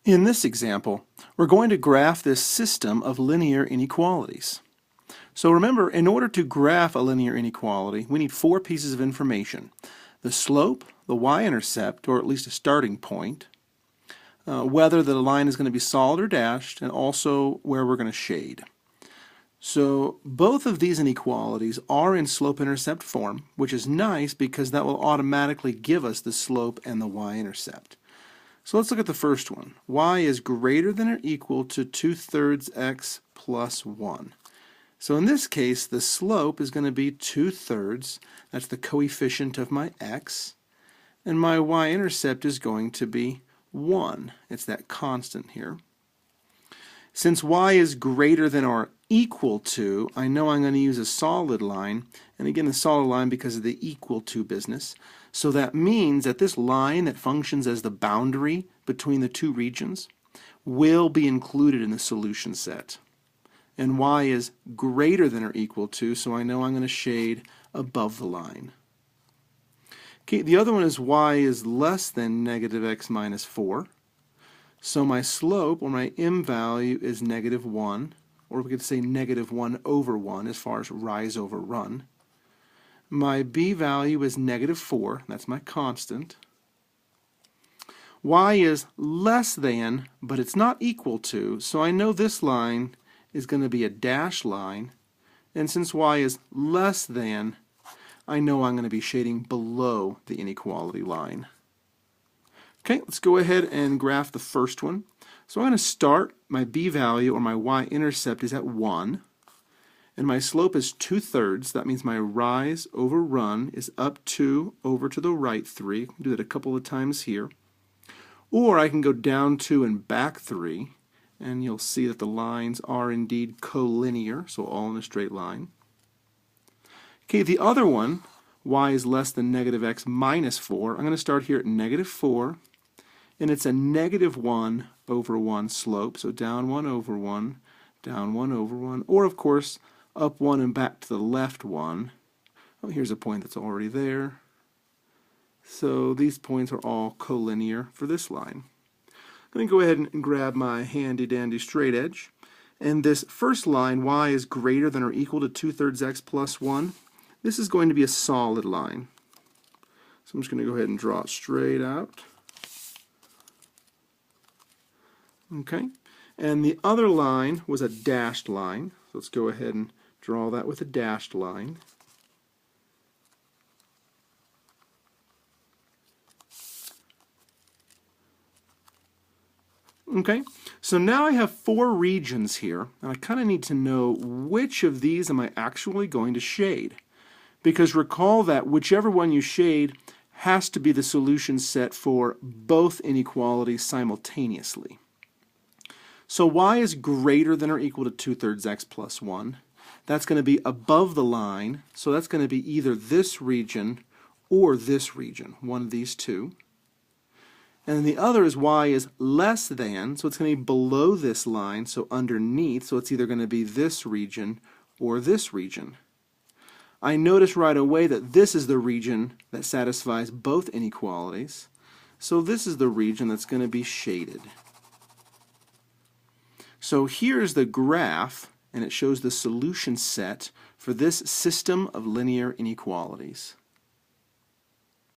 In this example, we're going to graph this system of linear inequalities. So remember, in order to graph a linear inequality, we need four pieces of information: the slope, the y-intercept, or at least a starting point, whether the line is going to be solid or dashed, and also where we're going to shade. So both of these inequalities are in slope-intercept form, which is nice because that will automatically give us the slope and the y-intercept. So let's look at the first one. Y is greater than or equal to 2/3 x plus 1. So in this case, the slope is going to be 2/3. That's the coefficient of my x. And my y-intercept is going to be 1. It's that constant here. Since y is greater than or equal to, I know I'm going to use a solid line. And again, a solid line because of the equal to business. So that means that this line that functions as the boundary between the two regions will be included in the solution set. And y is greater than or equal to, so I know I'm going to shade above the line. Okay, the other one is y is less than negative x minus 4. So my slope, or my m value, is negative 1, or we could say negative 1 over 1 as far as rise over run. My b value is negative 4, that's my constant. Y is less than, but it's not equal to, so I know this line is going to be a dashed line, and since y is less than, I know I'm going to be shading below the inequality line. Okay, let's go ahead and graph the first one. So I'm going to start, my b value, or my y-intercept, is at 1. And my slope is 2/3. That means my rise over run is up 2 over to the right 3. Do that a couple of times here. Or I can go down 2 and back 3. And you'll see that the lines are indeed collinear, so all in a straight line. Okay, the other one, y is less than negative x minus 4. I'm going to start here at negative 4. And it's a negative 1 over 1 slope. So down 1 over 1, down 1 over 1. Or, of course, up 1 and back to the left 1. Oh, here's a point that's already there. So these points are all collinear for this line. I'm going to go ahead and grab my handy-dandy straight edge. And this first line, y is greater than or equal to 2/3 x plus 1. This is going to be a solid line. So I'm just going to go ahead and draw it straight out. Okay, and the other line was a dashed line. So let's go ahead and draw that with a dashed line. Okay, so now I have four regions here, and I kind of need to know which of these am I actually going to shade. Because recall that whichever one you shade has to be the solution set for both inequalities simultaneously. So y is greater than or equal to 2/3 x plus 1. That's going to be above the line, so that's going to be either this region or this region, one of these two. And then the other is y is less than, so it's going to be below this line, so underneath, so it's either going to be this region or this region. I notice right away that this is the region that satisfies both inequalities, so this is the region that's going to be shaded. So here's the graph, and it shows the solution set for this system of linear inequalities.